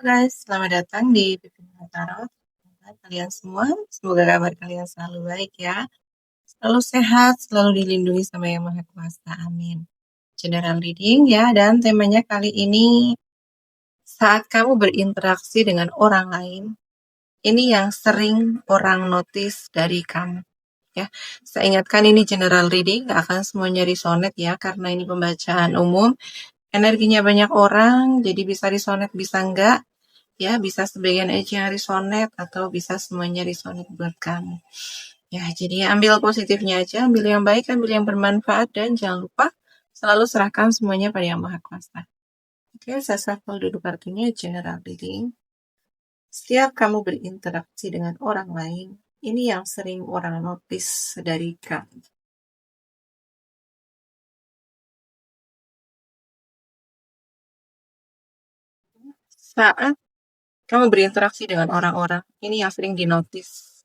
Guys, selamat datang di Pipin Tarot. Kalian semua, semoga kabar kalian selalu baik ya. Selalu sehat, selalu dilindungi sama Yang Maha Kuasa. Amin. General reading ya, dan temanya kali ini saat kamu berinteraksi dengan orang lain, ini yang sering orang notice dari kamu. Ya, saya ingatkan ini general reading, gak akan semuanya resonate ya, karena ini pembacaan umum. Energinya banyak orang, jadi bisa resonate, bisa enggak. Ya, bisa sebagian aja yang resonate atau bisa semuanya resonate buat kamu. Ya, jadi ambil positifnya aja, ambil yang baik, ambil yang bermanfaat, dan jangan lupa selalu serahkan semuanya pada Yang Maha Kuasa. Oke, saya shuffle dulu kartunya, general reading. Setiap kamu berinteraksi dengan orang lain, ini yang sering orang notice dari kamu. Saat kamu berinteraksi dengan orang-orang, ini yang sering dinotis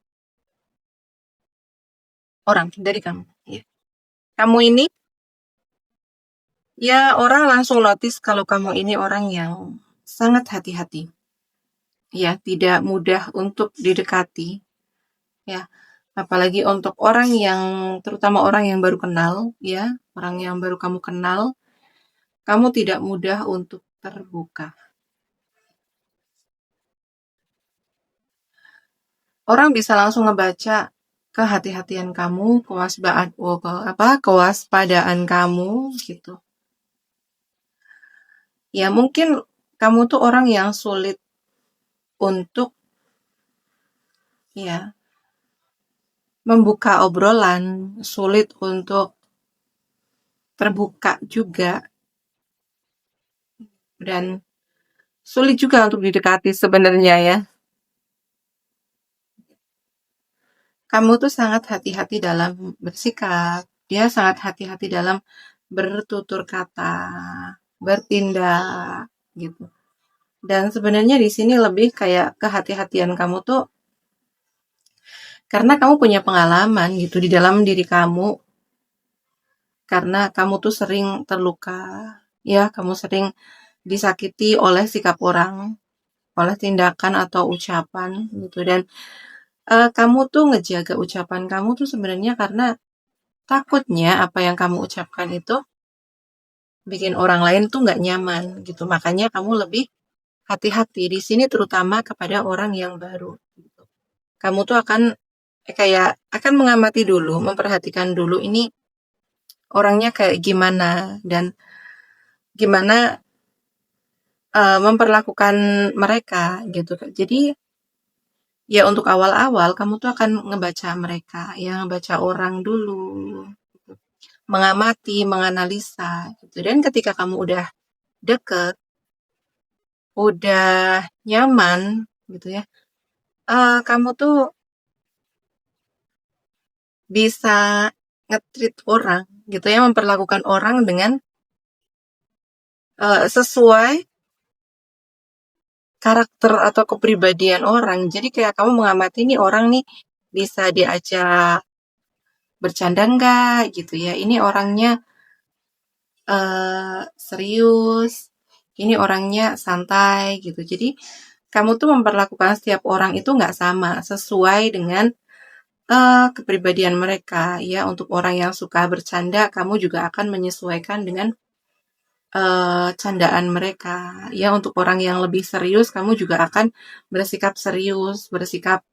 orang dari kamu. Ya. Kamu ini, ya orang langsung notice kalau kamu ini orang yang sangat hati-hati. Ya, tidak mudah untuk didekati. Ya, apalagi untuk orang yang, terutama orang yang baru kenal, ya, orang yang baru kamu kenal, kamu tidak mudah untuk terbuka. Orang bisa langsung ngebaca kehati-hatian kamu, kewaspadaan kamu gitu. Ya, mungkin kamu tuh orang yang sulit untuk ya membuka obrolan, sulit untuk terbuka juga, dan sulit juga untuk didekati sebenarnya ya. Kamu tuh sangat hati-hati dalam bersikap, dia sangat hati-hati dalam bertutur kata, bertindak gitu. Dan sebenarnya di sini lebih kayak kehati-hatian kamu tuh karena kamu punya pengalaman gitu di dalam diri kamu, karena kamu tuh sering terluka, ya, kamu sering disakiti oleh sikap orang, oleh tindakan atau ucapan gitu. Dan kamu tuh ngejaga ucapan kamu tuh sebenarnya karena takutnya apa yang kamu ucapkan itu bikin orang lain tuh nggak nyaman gitu. Makanya kamu lebih hati-hati di sini, terutama kepada orang yang baru gitu. Kamu tuh akan kayak akan mengamati dulu, memperhatikan dulu ini orangnya kayak gimana dan gimana memperlakukan mereka gitu. Jadi ya untuk awal-awal kamu tuh akan ngebaca mereka, ya ngebaca orang dulu, gitu. Mengamati, menganalisa gitu. Dan ketika kamu udah deket, udah nyaman gitu ya, kamu tuh bisa nge-treat orang gitu ya, memperlakukan orang dengan sesuai karakter atau kepribadian orang. Jadi kayak kamu mengamati nih orang nih bisa diajak bercanda enggak gitu ya. Ini orangnya serius, ini orangnya santai gitu. Jadi kamu tuh memperlakukan setiap orang itu nggak sama, sesuai dengan kepribadian mereka ya. Untuk orang yang suka bercanda, kamu juga akan menyesuaikan dengan candaan mereka ya. Untuk orang yang lebih serius, kamu juga akan bersikap serius, bersikap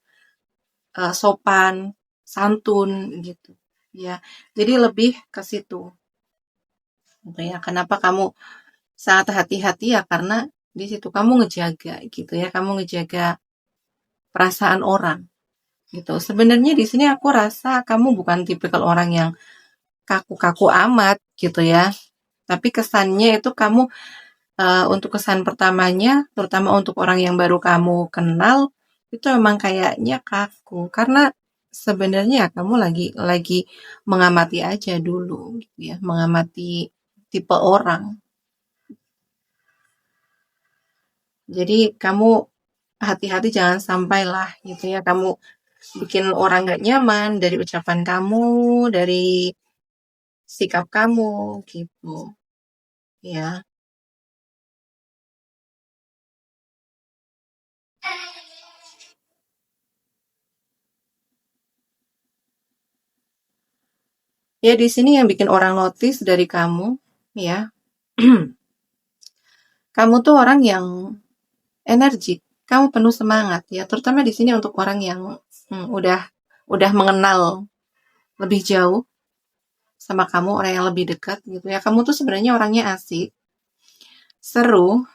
sopan, santun gitu ya. Jadi lebih ke situ gitu ya. Kenapa kamu sangat hati-hati ya, karena di situ kamu ngejaga gitu ya, kamu ngejaga perasaan orang gitu. Sebenarnya di sini aku rasa kamu bukan tipikal orang yang kaku-kaku amat gitu ya, tapi kesannya itu kamu untuk kesan pertamanya, terutama untuk orang yang baru kamu kenal, itu emang kayaknya kaku karena sebenarnya kamu lagi mengamati aja dulu gitu ya, mengamati tipe orang. Jadi kamu hati-hati jangan sampailah gitu ya, kamu bikin orang gak nyaman dari ucapan kamu, dari sikap kamu gitu ya. Ya di sini yang bikin orang notice dari kamu, ya, kamu tuh orang yang energik, kamu penuh semangat ya, terutama di sini untuk orang yang udah mengenal lebih jauh sama kamu, orang yang lebih dekat gitu ya. Kamu tuh sebenarnya orangnya asik, seru,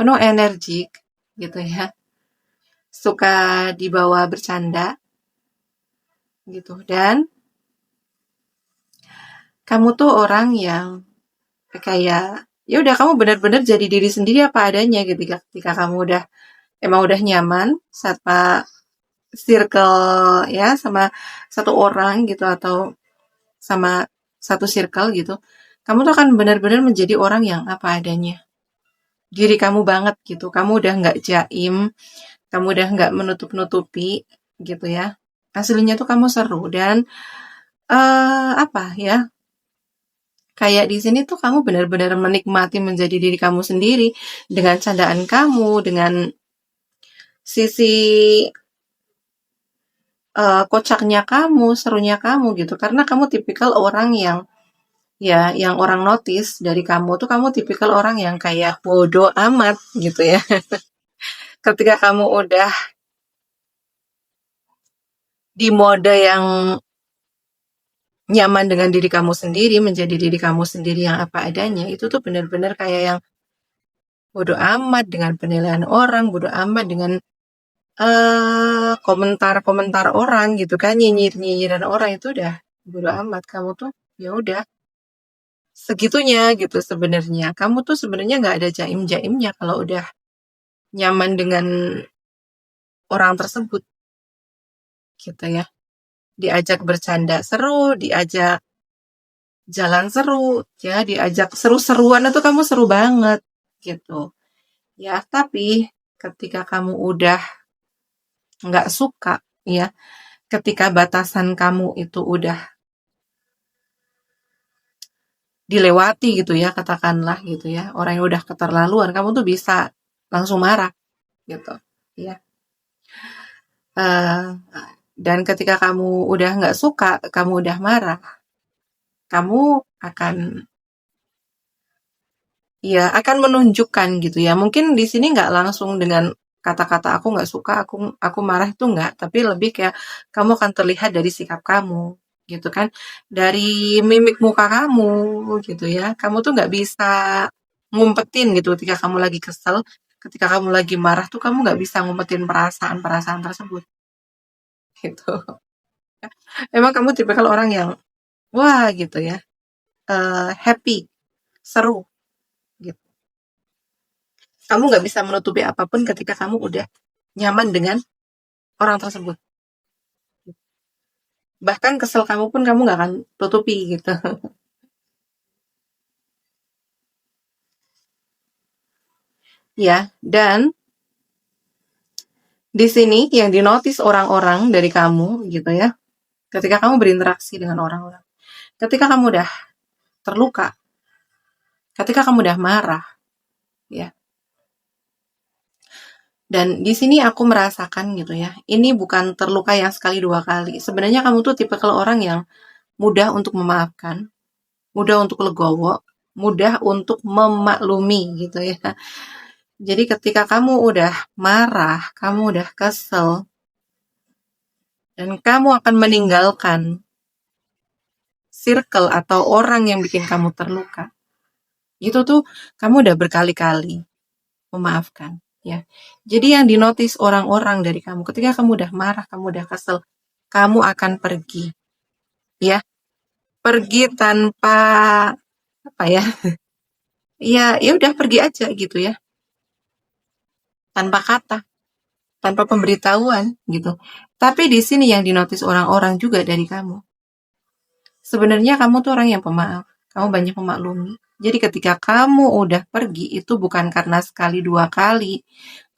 penuh energik gitu ya. Suka dibawa bercanda gitu. Dan kamu tuh orang yang kayak ya udah kamu benar-benar jadi diri sendiri apa adanya gitu. Ketika kamu udah nyaman sama circle ya, sama satu orang gitu atau sama satu circle gitu, kamu tuh akan benar-benar menjadi orang yang apa adanya, diri kamu banget gitu. Kamu udah nggak jaim, kamu udah nggak menutup-nutupi gitu ya. Aslinya tuh kamu seru dan apa ya, kayak di sini tuh kamu benar-benar menikmati menjadi diri kamu sendiri dengan candaan kamu, dengan sisi kocaknya kamu, serunya kamu gitu. Karena kamu tipikal orang yang ya, yang orang notice dari kamu tuh kamu tipikal orang yang kayak bodoh amat gitu ya. Ketika kamu udah di mode yang nyaman dengan diri kamu sendiri, menjadi diri kamu sendiri yang apa adanya, itu tuh benar-benar kayak yang bodoh amat dengan penilaian orang, bodoh amat dengan komentar-komentar orang gitu kan, nyinyir-nyinyiran orang, itu udah bodoh amat. Kamu tuh ya udah segitunya gitu sebenarnya. Kamu tuh sebenarnya nggak ada jaim-jaimnya kalau udah nyaman dengan orang tersebut gitu ya. Diajak bercanda seru, diajak jalan seru, ya diajak seru-seruan itu kamu seru banget gitu. Ya, tapi ketika kamu udah nggak suka, ya, ketika batasan kamu itu udah dilewati gitu ya, katakanlah gitu ya, orang yang udah keterlaluan, kamu tuh bisa langsung marah gitu, ya. Eh, dan ketika kamu udah nggak suka, kamu udah marah, kamu akan ya akan menunjukkan gitu ya. Mungkin di sini nggak langsung dengan kata-kata aku nggak suka, aku marah itu nggak, tapi lebih kayak kamu akan terlihat dari sikap kamu gitu kan, dari mimik muka kamu gitu ya. Kamu tuh nggak bisa ngumpetin gitu ketika kamu lagi kesel, ketika kamu lagi marah tuh kamu nggak bisa ngumpetin perasaan-perasaan tersebut gitu. Emang kamu tipikal orang yang wah gitu ya, happy, seru gitu. Kamu nggak bisa menutupi apapun ketika kamu udah nyaman dengan orang tersebut. Bahkan kesel kamu pun kamu nggak akan tutupi gitu. Ya, dan di sini yang dinotis orang-orang dari kamu gitu ya. Ketika kamu berinteraksi dengan orang-orang. Ketika kamu udah terluka, ketika kamu udah marah, ya. Dan di sini aku merasakan gitu ya. Ini bukan terluka yang sekali dua kali. Sebenarnya kamu tuh tipe kalau orang yang mudah untuk memaafkan, mudah untuk legowo, mudah untuk memaklumi gitu ya. Jadi ketika kamu udah marah, kamu udah kesel, dan kamu akan meninggalkan circle atau orang yang bikin kamu terluka, itu tuh kamu udah berkali-kali memaafkan. Ya, jadi yang dinotis orang-orang dari kamu ketika kamu udah marah, kamu udah kesel, kamu akan pergi, ya, pergi tanpa apa ya, ya, ya udah pergi aja gitu ya, tanpa kata, tanpa pemberitahuan gitu. Tapi di sini yang dinotis orang-orang juga dari kamu. Sebenarnya kamu tuh orang yang pemaaf, kamu banyak memaklumi. Jadi ketika kamu udah pergi itu bukan karena sekali dua kali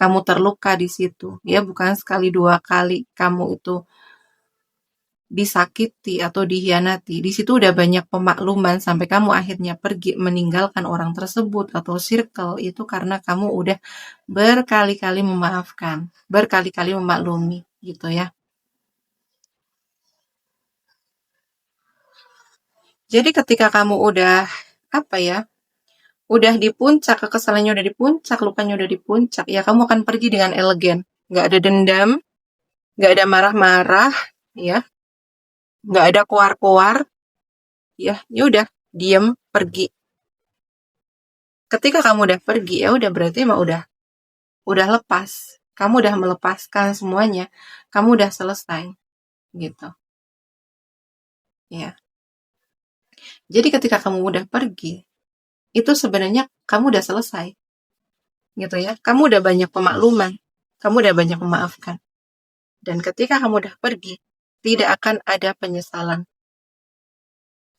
kamu terluka di situ, ya bukan sekali dua kali kamu itu disakiti atau dihianati, di situ udah banyak pemakluman sampai kamu akhirnya pergi meninggalkan orang tersebut atau circle itu karena kamu udah berkali-kali memaafkan, berkali-kali memaklumi gitu ya. Jadi ketika kamu udah apa ya, udah di puncak, kekesalannya udah di puncak, lukanya udah di puncak, ya kamu akan pergi dengan elegan. Nggak ada dendam, nggak ada marah-marah, ya, nggak ada koar-koar, ya udah, diem, pergi. Ketika kamu udah pergi, ya udah berarti emang udah lepas. Kamu udah melepaskan semuanya, kamu udah selesai, gitu. Ya. Jadi ketika kamu udah pergi, itu sebenarnya kamu udah selesai, gitu ya. Kamu udah banyak pemakluman, kamu udah banyak memaafkan. Dan ketika kamu udah pergi, tidak akan ada penyesalan.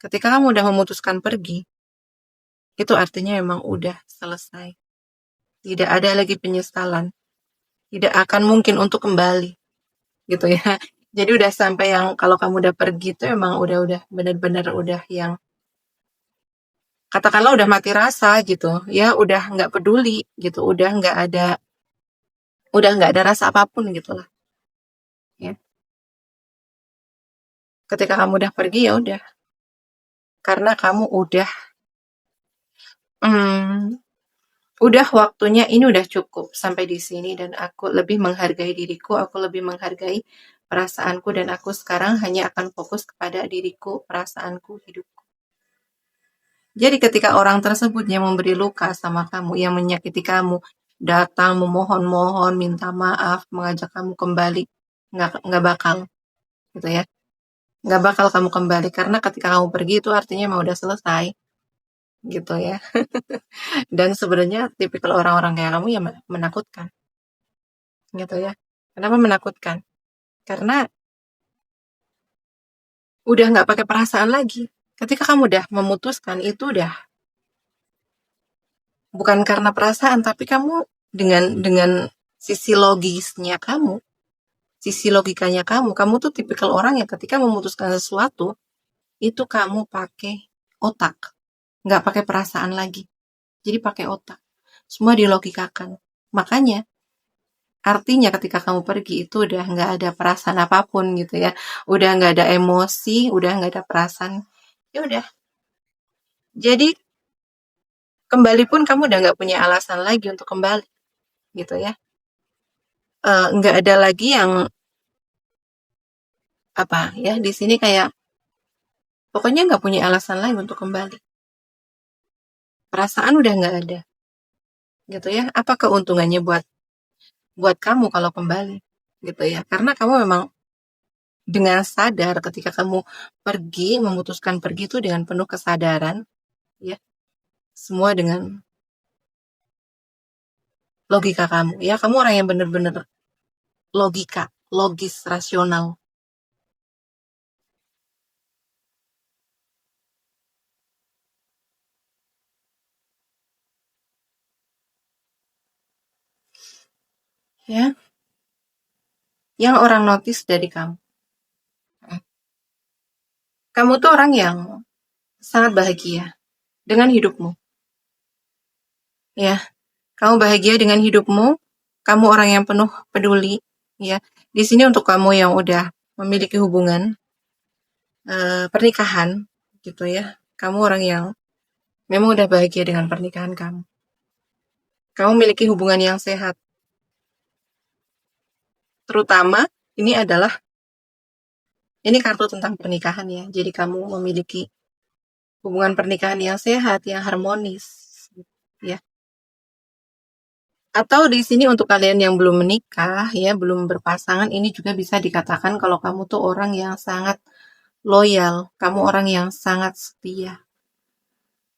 Ketika kamu udah memutuskan pergi, itu artinya memang udah selesai. Tidak ada lagi penyesalan. Tidak akan mungkin untuk kembali. Gitu ya. Jadi udah sampai yang kalau kamu udah pergi itu emang udah benar-benar udah yang katakanlah udah mati rasa gitu. Ya udah nggak peduli gitu. Udah nggak ada rasa apapun gitu lah. Ya. Ketika kamu udah pergi ya udah. Karena kamu hmm, udah waktunya ini udah cukup sampai di sini dan aku lebih menghargai diriku, aku lebih menghargai perasaanku dan aku sekarang hanya akan fokus kepada diriku, perasaanku, hidupku. Jadi ketika orang tersebut yang memberi luka sama kamu, yang menyakiti kamu, datang memohon-mohon, minta maaf, mengajak kamu kembali, nggak bakal, gitu ya. Nggak bakal kamu kembali karena ketika kamu pergi itu artinya mau udah selesai, gitu ya. Dan sebenarnya tipikal orang-orang kayak kamu ya menakutkan. Gitu ya. Kenapa menakutkan? Karena udah nggak pakai perasaan lagi. Ketika kamu udah memutuskan itu udah bukan karena perasaan, tapi kamu dengan sisi logisnya kamu, sisi logikanya kamu tuh tipikal orang yang ketika memutuskan sesuatu itu kamu pakai otak, nggak pakai perasaan lagi. Jadi pakai otak, semua dilogikakan. Makanya artinya ketika kamu pergi itu udah nggak ada perasaan apapun gitu ya. Udah nggak ada emosi, udah nggak ada perasaan. Ya udah. Jadi kembali pun kamu udah nggak punya alasan lagi untuk kembali. Gitu ya. Nggak ada lagi yang apa ya di sini kayak pokoknya nggak punya alasan lagi untuk kembali. Perasaan udah nggak ada. Gitu ya. Apa keuntungannya buat kamu kalau kembali? Gitu ya. Karena kamu memang dengan sadar ketika kamu pergi, memutuskan pergi itu dengan penuh kesadaran, ya, semua dengan logika kamu, ya, kamu orang yang benar-benar logika, logis, rasional, ya, yang orang notice dari kamu. Kamu tuh orang yang sangat bahagia dengan hidupmu, ya, kamu bahagia dengan hidupmu, kamu orang yang penuh peduli, ya, di sini untuk kamu yang udah memiliki hubungan, pernikahan, gitu ya, kamu orang yang memang udah bahagia dengan pernikahan kamu. Kamu memiliki hubungan yang sehat. Terutama ini kartu tentang pernikahan ya. Jadi kamu memiliki hubungan pernikahan yang sehat, yang harmonis, ya. Atau di sini untuk kalian yang belum menikah ya, belum berpasangan, ini juga bisa dikatakan kalau kamu tuh orang yang sangat loyal, kamu orang yang sangat setia.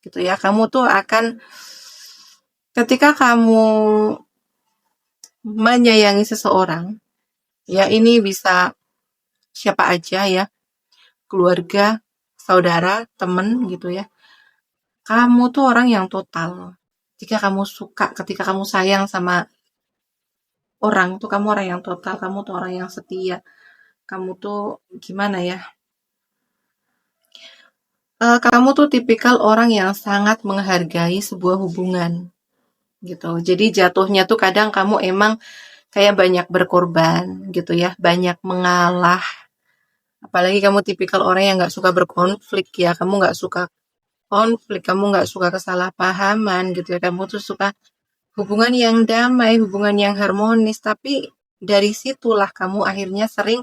Gitu ya. Kamu tuh akan ketika kamu menyayangi seseorang, ya ini bisa siapa aja ya, keluarga, saudara, temen gitu ya. Kamu tuh orang yang total. Jika kamu suka, ketika kamu sayang sama orang tuh kamu orang yang total, kamu tuh orang yang setia. kamu tuh gimana ya? Kamu tuh tipikal orang yang sangat menghargai sebuah hubungan gitu. Jadi jatuhnya tuh kadang kamu emang kayak banyak berkorban gitu ya, banyak mengalah. Apalagi kamu tipikal orang yang nggak suka berkonflik ya, kamu nggak suka konflik, kamu nggak suka kesalahpahaman gitu ya. Kamu tuh suka hubungan yang damai, hubungan yang harmonis. Tapi dari situlah kamu akhirnya sering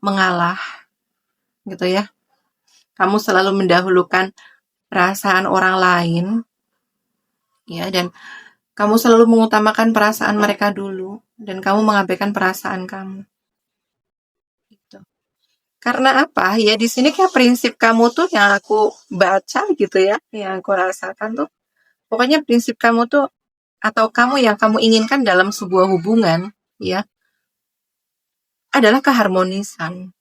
mengalah gitu ya. Kamu selalu mendahulukan perasaan orang lain ya, dan kamu selalu mengutamakan perasaan mereka dulu dan kamu mengabaikan perasaan kamu gitu. Karena apa? Ya di sini kayak prinsip kamu tuh yang aku baca gitu ya, yang aku rasakan tuh pokoknya prinsip kamu tuh atau kamu yang kamu inginkan dalam sebuah hubungan ya adalah keharmonisan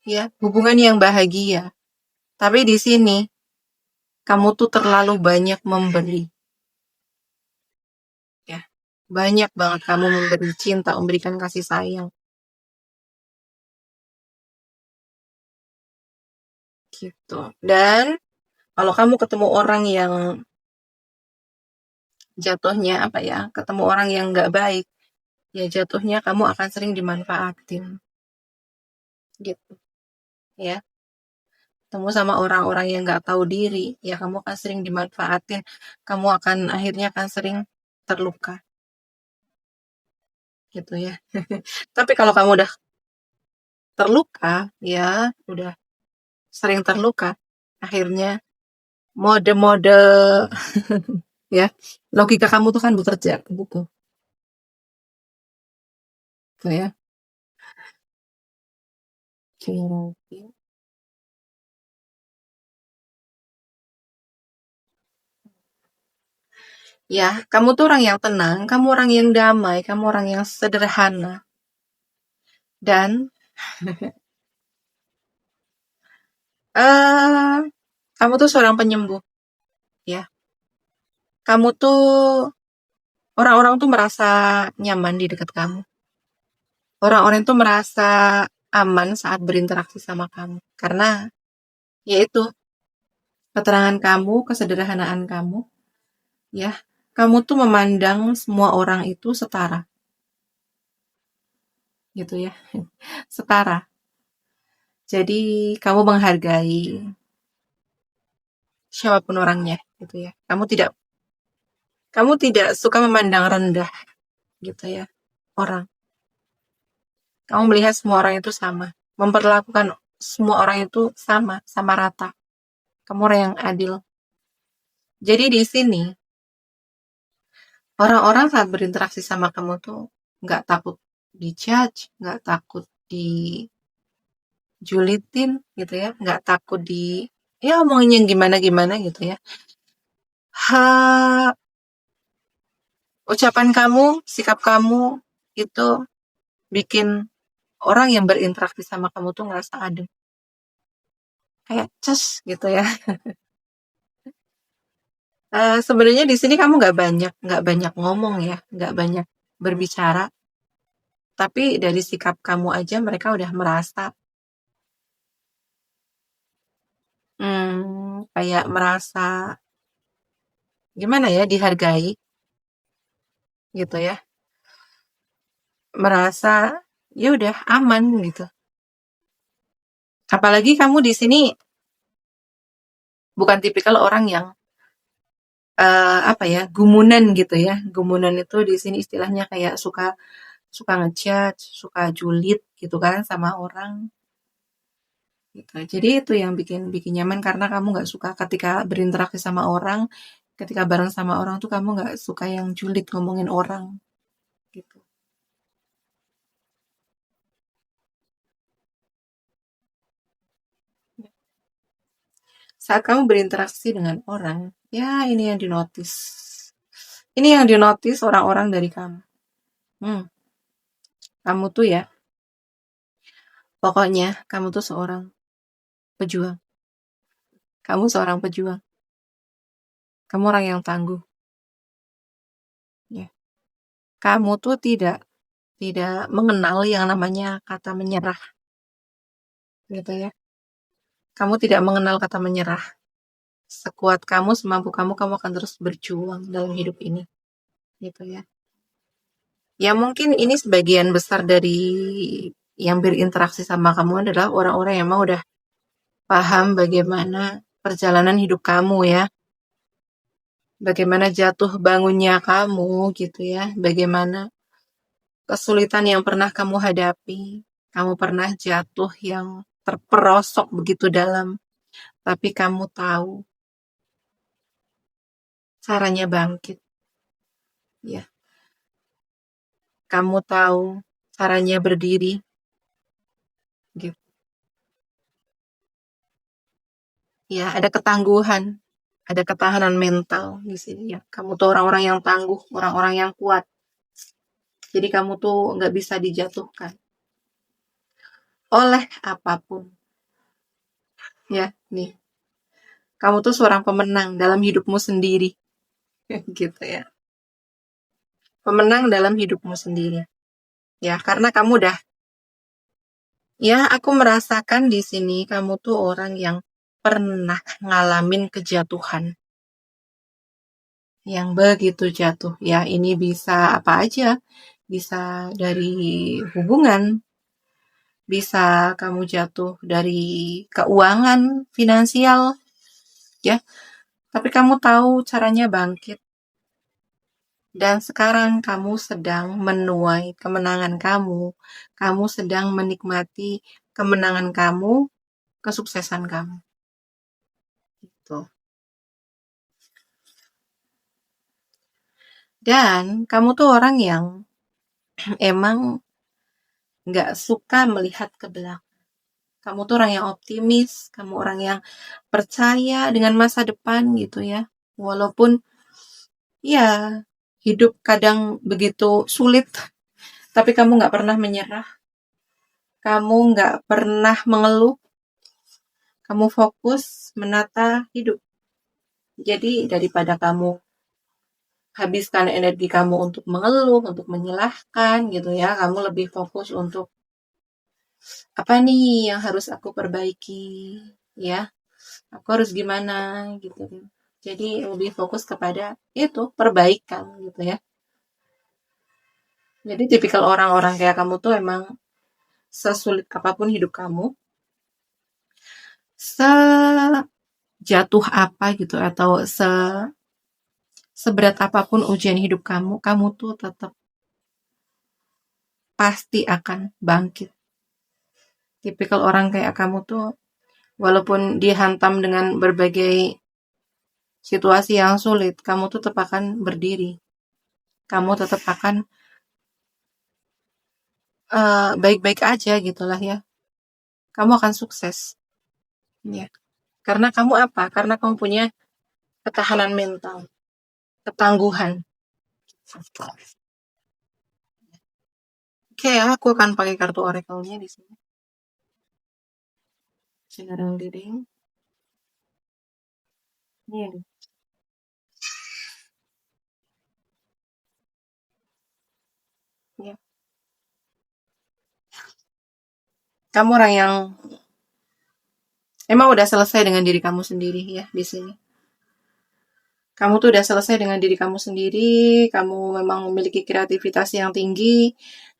ya, hubungan yang bahagia. Tapi di sini kamu tuh terlalu banyak memberi ya. Banyak banget kamu memberi cinta, memberikan kasih sayang gitu. Dan kalau kamu ketemu orang yang jatuhnya apa ya, ketemu orang yang nggak baik, ya jatuhnya kamu akan sering dimanfaatin gitu ya. Ketemu sama orang-orang yang nggak tahu diri, ya kamu akan sering dimanfaatin, kamu akan akhirnya akan sering terluka gitu ya. Tapi kalau kamu udah terluka, ya udah sering terluka, akhirnya mode-mode ya logika kamu tuh kan bekerja gitu, gitu ya. Oke. Ya, kamu tuh orang yang tenang, kamu orang yang damai, kamu orang yang sederhana. Dan eh kamu tuh seorang penyembuh, ya. Kamu tuh orang-orang tuh merasa nyaman di dekat kamu. Orang-orang tuh merasa aman saat berinteraksi sama kamu. Karena yaitu keterangan kamu, kesederhanaan kamu, ya. Kamu tuh memandang semua orang itu setara, gitu ya. Setara. Jadi kamu menghargai siapapun orangnya, gitu ya. Kamu tidak suka memandang rendah gitu ya orang. Kamu melihat semua orang itu sama, memperlakukan semua orang itu sama, sama rata. Kamu orang yang adil. Jadi di sini orang-orang saat berinteraksi sama kamu tuh nggak takut dijudge, nggak takut dijulitin gitu ya, nggak takut ya omongin yang gimana-gimana gitu ya. Ha, ucapan kamu, sikap kamu itu bikin orang yang berinteraksi sama kamu tuh ngerasa adem. Kayak ces gitu ya. Sebenarnya di sini kamu nggak banyak ngomong ya, nggak banyak berbicara, tapi dari sikap kamu aja mereka udah merasa, kayak merasa gimana ya, dihargai gitu ya, merasa ya udah aman gitu. Apalagi kamu di sini bukan tipikal orang yang apa ya, gumunan gitu ya. Gumunan itu di sini istilahnya kayak suka suka ngejudge, suka julid gitu kan sama orang. Gitu. Jadi itu yang bikin bikin nyaman karena kamu nggak suka ketika berinteraksi sama orang, ketika bareng sama orang tuh kamu nggak suka yang julid ngomongin orang gitu. Saat kamu berinteraksi dengan orang, ya ini yang dinotis. Ini yang dinotis orang-orang dari kamu. Hmm, kamu tuh ya, pokoknya kamu tuh seorang pejuang. Kamu seorang pejuang. Kamu orang yang tangguh. Ya. kamu tuh tidak mengenal yang namanya kata menyerah, gitu ya. Kamu tidak mengenal kata menyerah. Sekuat kamu, semampu kamu akan terus berjuang dalam hidup ini, gitu ya. Ya mungkin ini sebagian besar dari yang berinteraksi sama kamu adalah orang-orang yang emang udah paham bagaimana perjalanan hidup kamu ya. Bagaimana jatuh bangunnya kamu gitu ya. Bagaimana kesulitan yang pernah kamu hadapi. Kamu pernah jatuh yang terperosok begitu dalam. Tapi kamu tahu caranya bangkit. Ya, kamu tahu caranya berdiri gitu. Ya, ada ketangguhan, ada ketahanan mental di sini ya. Kamu tuh orang-orang yang tangguh, orang-orang yang kuat. Jadi kamu tuh nggak bisa dijatuhkan oleh apapun. Ya, nih. Kamu tuh seorang pemenang dalam hidupmu sendiri. Gitu ya. Pemenang dalam hidupmu sendiri. Ya, karena kamu udah, ya aku merasakan di sini kamu tuh orang yang pernah ngalamin kejatuhan. Yang begitu jatuh. Ya, ini bisa apa aja. Bisa dari hubungan, bisa kamu jatuh dari keuangan, finansial, ya. Tapi kamu tahu caranya bangkit. Dan sekarang kamu sedang menuai kemenangan kamu. Kamu sedang menikmati kemenangan kamu, kesuksesan kamu. Gitu. Dan kamu tuh orang yang emang nggak suka melihat ke belakang. Kamu tuh orang yang optimis, kamu orang yang percaya dengan masa depan gitu ya. Walaupun ya hidup kadang begitu sulit, tapi kamu nggak pernah menyerah. Kamu nggak pernah mengeluh. Kamu fokus menata hidup. Jadi daripada kamu habiskan energi kamu untuk mengeluh, untuk menyalahkan gitu ya, kamu lebih fokus untuk apa nih yang harus aku perbaiki ya. Aku harus gimana gitu. Jadi lebih fokus kepada itu perbaikan gitu ya. Jadi tipikal orang-orang kayak kamu tuh emang sesulit apapun hidup kamu, sejatuh apa gitu atau seberat apapun ujian hidup kamu, kamu tuh tetap pasti akan bangkit. Tipikal orang kayak kamu tuh walaupun dihantam dengan berbagai situasi yang sulit, kamu tuh tetap akan berdiri. Kamu tetap akan baik-baik aja gitulah ya. Kamu akan sukses. Ya. Karena kamu apa? Karena kamu punya ketahanan mental, ketangguhan. Oke, aku akan pakai kartu oracle-nya di sini. General reading. Ini. Ya. Kamu orang yang emang udah selesai dengan diri kamu sendiri ya di sini. Kamu tuh udah selesai dengan diri kamu sendiri, kamu memang memiliki kreativitas yang tinggi,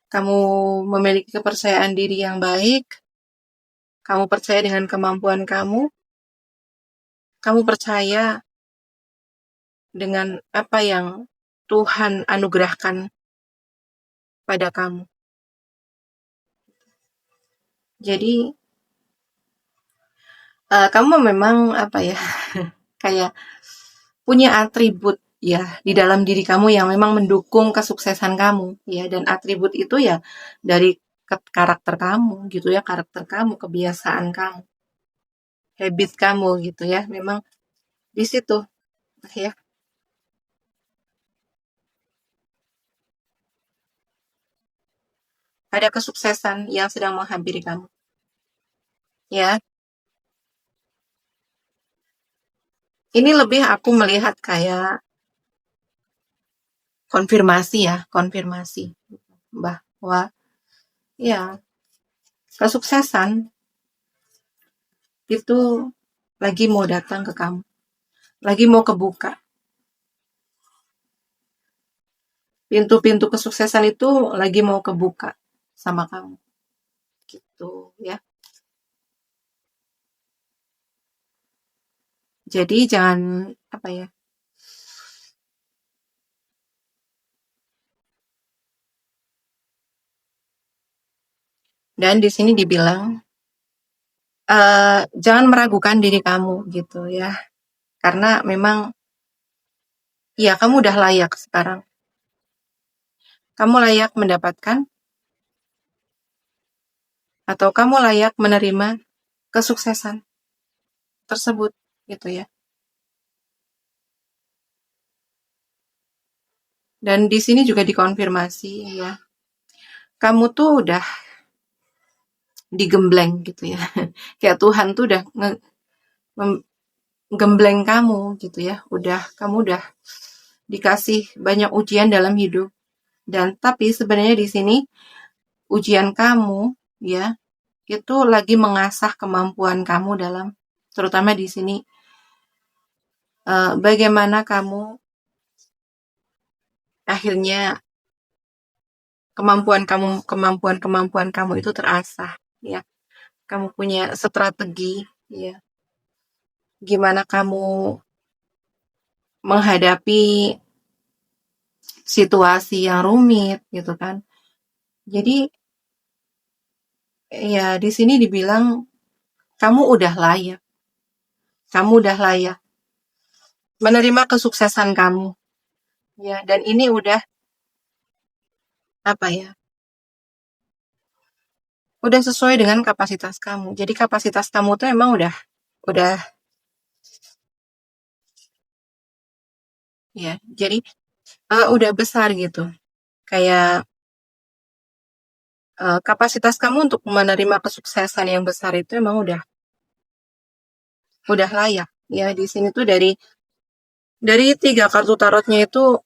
kamu memiliki kepercayaan diri yang baik, kamu percaya dengan kemampuan kamu percaya dengan apa yang Tuhan anugerahkan pada kamu. Jadi, kamu memang apa ya, kayak punya atribut ya di dalam diri kamu yang memang mendukung kesuksesan kamu ya, dan atribut itu ya dari karakter kamu gitu ya, karakter kamu, kebiasaan kamu, habit kamu gitu ya, memang di situ ya. Ada kesuksesan yang sedang menghampiri kamu ya. Ini lebih aku melihat kayak konfirmasi bahwa ya kesuksesan itu lagi mau datang ke kamu, lagi mau kebuka. Pintu-pintu kesuksesan itu lagi mau kebuka sama kamu. Gitu ya. Jadi jangan apa ya? Dan di sini dibilang jangan meragukan diri kamu gitu ya. Karena memang ya kamu udah layak sekarang. Kamu layak mendapatkan atau kamu layak menerima kesuksesan tersebut gitu ya. Dan di sini juga dikonfirmasi ya. Kamu tuh udah digembleng gitu ya. Kayak Tuhan tuh udah gembleng kamu gitu ya. Kamu udah dikasih banyak ujian dalam hidup. Dan tapi sebenarnya di sini ujian kamu ya itu lagi mengasah kemampuan kamu dalam, terutama di sini bagaimana kamu akhirnya kemampuan kamu itu terasah ya. Kamu punya strategi ya. Gimana kamu menghadapi situasi yang rumit gitu kan. Jadi ya di sini dibilang kamu udah layak. Kamu udah layak menerima kesuksesan kamu. Ya, dan ini udah apa ya? Udah sesuai dengan kapasitas kamu. Jadi kapasitas kamu tuh emang udah ya. Jadi udah besar gitu. Kayak kapasitas kamu untuk menerima kesuksesan yang besar itu emang udah layak. Ya, di sini tuh dari 3 kartu tarotnya itu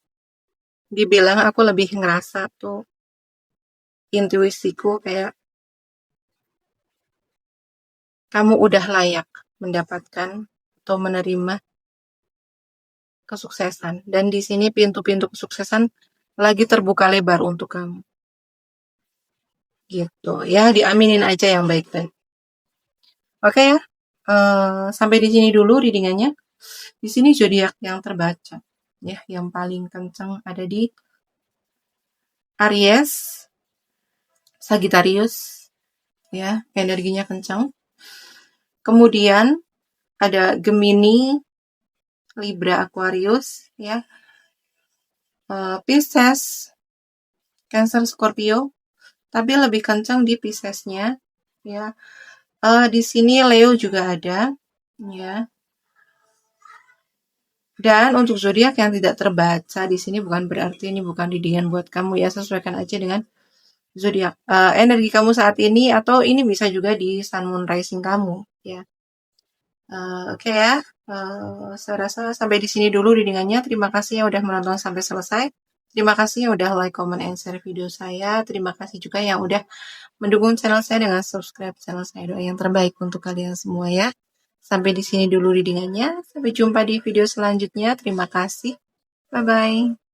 dibilang aku lebih ngerasa tuh intuisiku kayak kamu udah layak mendapatkan atau menerima kesuksesan. Dan di sini pintu-pintu kesuksesan lagi terbuka lebar untuk kamu. Gitu. Ya, diaminin aja yang baik-baik. Oke ya. Sampai di sini dulu readingannya. Di sini zodiak yang terbaca ya, yang paling kencang ada di Aries, Sagittarius ya, energinya kencang. Kemudian ada Gemini, Libra, Aquarius ya. Pisces, Cancer, Scorpio, tapi lebih kencang di Piscesnya ya. Di sini Leo juga ada ya. Dan untuk zodiak yang tidak terbaca di sini bukan berarti ini bukan readingan buat kamu ya, sesuaikan aja dengan zodiak energi kamu saat ini, atau ini bisa juga di Sun, Moon, Rising kamu ya. Oke ya, saya rasa sampai di sini dulu readingannya. Terima kasih yang udah menonton sampai selesai. Terima kasih yang udah like, comment, and share video saya. Terima kasih juga yang udah mendukung channel saya dengan subscribe channel saya. Doa yang terbaik untuk kalian semua ya. Sampai di sini dulu readingannya. Sampai jumpa di video selanjutnya. Terima kasih. Bye-bye.